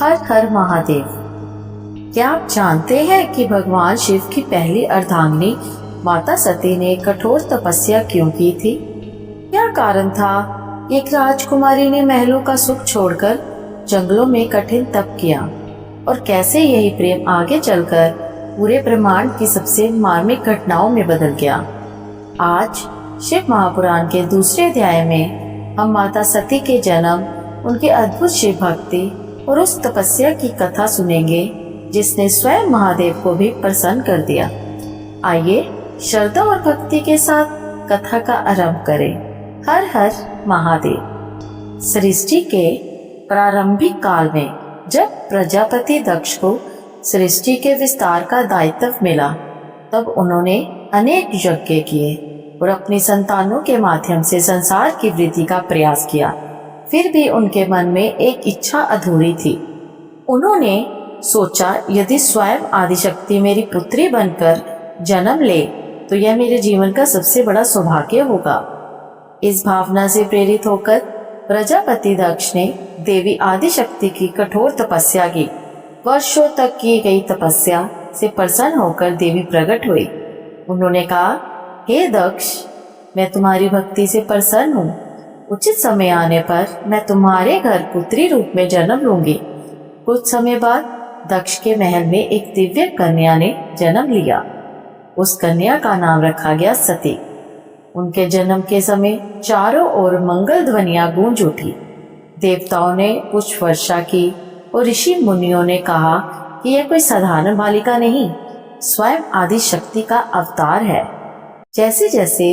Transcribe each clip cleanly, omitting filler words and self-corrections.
हर हर महादेव। क्या आप जानते हैं कि भगवान शिव की पहली अर्धांगिनी माता सती ने कठोर तपस्या क्यों की थी? क्या कारण था कि एक राजकुमारी ने महलों का सुख छोड़कर जंगलों में कठिन तप किया, और कैसे यही प्रेम आगे चलकर पूरे ब्रह्मांड की सबसे मार्मिक घटनाओं में बदल गया? आज शिव महापुराण के दूसरे अध्याय में हम माता सती के जन्म, उनके अद्भुत शिव भक्ति और उस तपस्या की कथा सुनेंगे जिसने स्वयं महादेव को भी प्रसन्न कर दिया। आइए श्रद्धा और भक्ति के साथ कथा का आरंभ करें। हर हर महादेव। सृष्टि के प्रारंभिक काल में जब प्रजापति दक्ष को सृष्टि के विस्तार का दायित्व मिला, तब उन्होंने अनेक यज्ञ किए और अपनी संतानों के माध्यम से संसार की वृद्धि का प्रयास किया। फिर भी उनके मन में एक इच्छा अधूरी थी। उन्होंने सोचा, यदि स्वयं आदिशक्ति मेरी पुत्री बनकर जन्म ले तो यह मेरे जीवन का सबसे बड़ा सौभाग्य होगा। इस भावना से प्रेरित होकर प्रजापति दक्ष ने देवी आदिशक्ति की कठोर तपस्या की। वर्षों तक की गई तपस्या से प्रसन्न होकर देवी प्रकट हुई। उन्होंने कहा, हे दक्ष, मैं तुम्हारी भक्ति से प्रसन्न हूँ। उचित समय आने पर मैं तुम्हारे घर पुत्री रूप में जन्म लूंगी। कुछ समय बाद दक्ष के महल में एक दिव्य कन्या ने जन्म लिया। उस कन्या का नाम रखा गया सती। उनके जन्म के समय चारों ओर मंगल ध्वनियां गूंज उठी। देवताओं ने पुष्प वर्षा की और ऋषि मुनियों ने कहा कि यह कोई साधारण बालिका नहीं, स्वयं आदि शक्ति का अवतार है। जैसे जैसे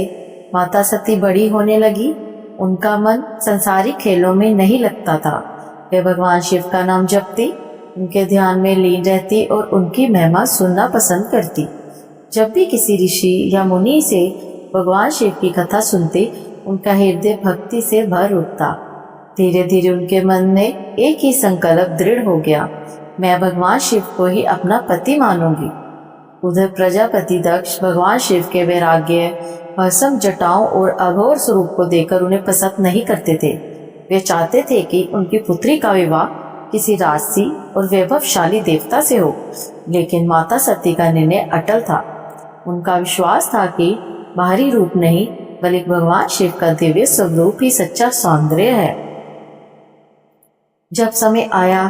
माता सती बड़ी होने लगी, उनका मन संसारिक खेलों में नहीं लगता था। वे भगवान शिव का नाम जपती, उनके ध्यान में लीन रहती और उनकी महिमा सुनना पसंद करती। जब भी किसी ऋषि या मुनि से भगवान शिव की कथा सुनती, उनका हृदय भक्ति से भर उठता। धीरे धीरे उनके मन में एक ही संकल्प दृढ़ हो गया, मैं भगवान शिव को ही अपना पति मानूंगी। उधर प्रजापति दक्ष भगवान शिव के वैराग्य, भस्म जटाओं और अघोर स्वरूप को देखकर उन्हें पसंद नहीं करते थे। वे चाहते थे कि उनकी पुत्री का विवाह किसी राजसी और वैभवशाली देवता से हो, लेकिन माता सती का निर्णय अटल था। उनका विश्वास था कि बाहरी रूप नहीं, बल्कि भगवान शिव का दिव्य स्वरूप ही सच्चा सौंदर्य है। जब समय आया,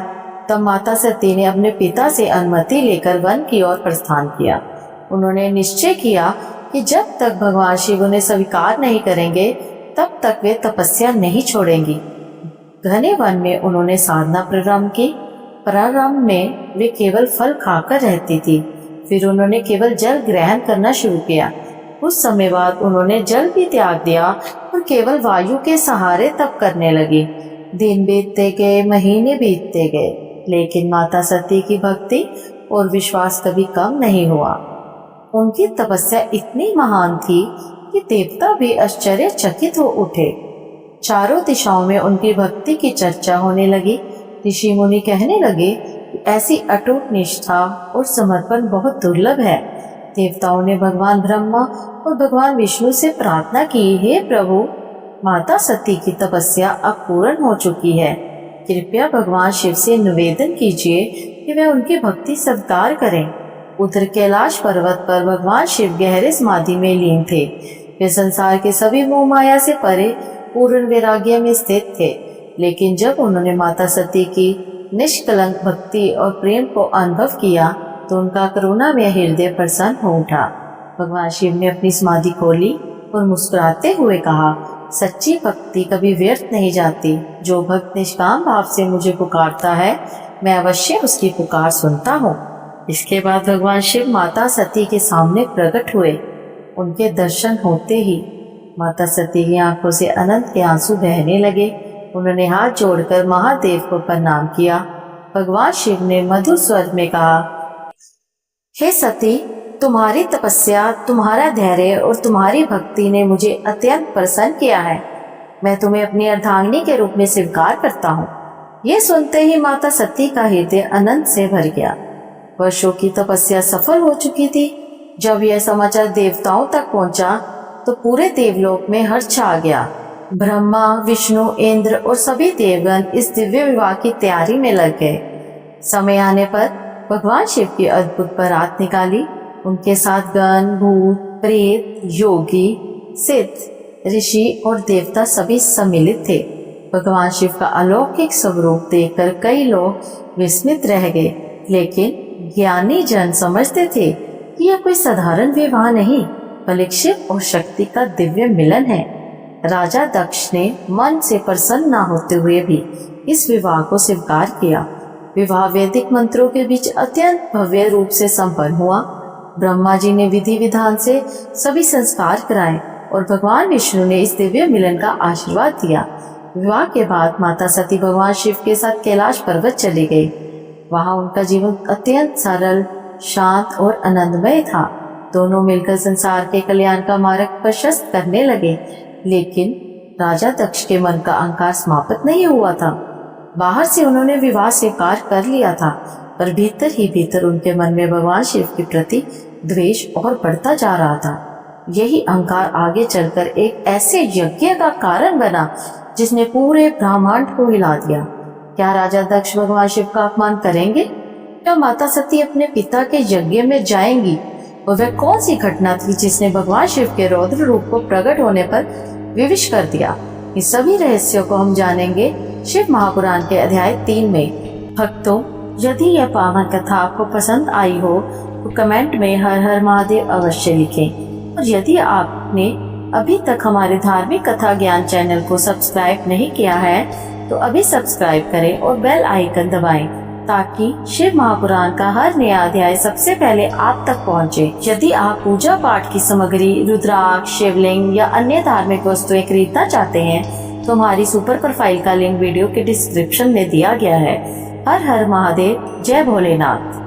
तब माता सती ने अपने पिता से अनुमति लेकर वन की ओर प्रस्थान किया। उन्होंने निश्चय किया कि जब तक भगवान शिव उन्हें स्वीकार नहीं करेंगे, तब तक वे तपस्या नहीं छोड़ेंगी। घने वन में उन्होंने साधना प्रारंभ की। प्रारंभ में वे केवल फल खाकर रहती थी, फिर उन्होंने केवल जल ग्रहण करना शुरू किया। कुछ समय बाद उन्होंने जल भी त्याग दिया और केवल वायु के सहारे तप करने लगी। दिन बीतते गए, महीने बीतते गए, लेकिन माता सती की भक्ति और विश्वास कभी कम नहीं हुआ। उनकी तपस्या इतनी महान थी कि देवता भी आश्चर्यचकित हो उठे। चारों दिशाओं में उनकी भक्ति की चर्चा होने लगी। ऋषि मुनि कहने लगे कि ऐसी अटूट निष्ठा और समर्पण बहुत दुर्लभ है। देवताओं ने भगवान ब्रह्मा और भगवान विष्णु से प्रार्थना की, हे प्रभु, माता सती की तपस्या अब पूर्ण हो चुकी है। कृपया भगवान शिव से निवेदन कीजिए कि वे उनकी भक्ति स्वीकार करें। उधर कैलाश पर्वत पर भगवान शिव गहरे समाधि में लीन थे। वे संसार के सभी मोह माया से परे पूर्ण वैराग्य में स्थित थे। लेकिन जब उन्होंने माता सती की निष्कलंक भक्ति और प्रेम को अनुभव किया, तो उनका करुणामय हृदय प्रसन्न हो उठा। भगवान शिव ने अपनी समाधि खोली और मुस्कुराते हुए कहा, सच्ची भक्ति कभी व्यर्थ नहीं जाती। जो भक्त निष्काम भाव से मुझे पुकारता है, मैं अवश्य उसकी पुकार सुनता हूँ। इसके बाद भगवान शिव माता सती के सामने प्रकट हुए। उनके दर्शन होते ही माता सती की आंखों से अनंत के आंसू बहने लगे। उन्होंने हाथ जोड़कर महादेव को प्रणाम किया। भगवान शिव ने मधुर स्वर में कहा, हे सती, तुम्हारी तपस्या, तुम्हारा धैर्य और तुम्हारी भक्ति ने मुझे अत्यंत प्रसन्न किया है। मैं तुम्हें अपनी अर्धांगिनी के रूप में स्वीकार करता हूँ। ये सुनते ही माता सती का हृदय अनंत से भर गया। वर्षों की तपस्या सफल हो चुकी थी। जब यह समाचार देवताओं तक पहुंचा, तो पूरे देवलोक में हर्ष छा गया। ब्रह्मा, विष्णु, इंद्र और सभी देवगण इस दिव्य विवाह की तैयारी में लग गए। समय आने पर भगवान शिव की अद्भुत बारात निकाली। उनके साथ गण, भूत, प्रेत, योगी, सिद्ध, ऋषि और देवता सभी सम्मिलित थे। भगवान शिव का अलौकिक स्वरूप देखकर कई लोग विस्मित रह गए, लेकिन ज्ञानी जन समझते थे कि यह कोई साधारण विवाह नहीं, बल्कि शिव और शक्ति का दिव्य मिलन है। राजा दक्ष ने मन से प्रसन्न न होते हुए भी इस विवाह को स्वीकार किया। विवाह वैदिक मंत्रों के बीच अत्यंत भव्य रूप से संपन्न हुआ। ब्रह्मा जी ने विधि विधान से सभी संस्कार कराए और भगवान विष्णु ने इस दिव्य मिलन का आशीर्वाद दिया। विवाह के बाद माता सती भगवान शिव के साथ कैलाश पर्वत चली गई। वहां उनका जीवन अत्यंत सरल, शांत और आनंदमय था। दोनों मिलकर संसार के कल्याण का मार्ग प्रशस्त करने लगे, लेकिन राजा दक्ष के मन का अहंकार समाप्त नहीं हुआ था। बाहर से उन्होंने विवाह स्वीकार कर लिया था, पर भीतर ही भीतर उनके मन में भगवान शिव के प्रति द्वेष और बढ़ता जा रहा था। यही अहंकार आगे चलकर एक ऐसे यज्ञ का कारण बना जिसने पूरे ब्रह्मांड को हिला दिया। क्या राजा दक्ष भगवान शिव का अपमान करेंगे? क्या माता सती अपने पिता के यज्ञ में जाएंगी? और वह कौन सी घटना थी जिसने भगवान शिव के रौद्र रूप को प्रकट होने पर विवश कर दिया? इस सभी रहस्यों को हम जानेंगे शिव महापुराण के अध्याय 3 में। भक्तों, यदि यह पावन कथा आपको पसंद आई हो तो कमेंट में हर हर महादेव अवश्य लिखें। और यदि आपने अभी तक हमारे धार्मिक कथा ज्ञान चैनल को सब्सक्राइब नहीं किया है तो अभी सब्सक्राइब करें और बेल आइकन दबाएं, ताकि शिव महापुराण का हर नया अध्याय सबसे पहले आप तक पहुंचे। यदि आप पूजा पाठ की सामग्री, रुद्राक्ष, शिवलिंग या अन्य धार्मिक वस्तुएं खरीदना चाहते हैं तो हमारी सुपर प्रोफाइल का लिंक वीडियो के डिस्क्रिप्शन में दिया गया है। हर हर महादेव, जय भोलेनाथ।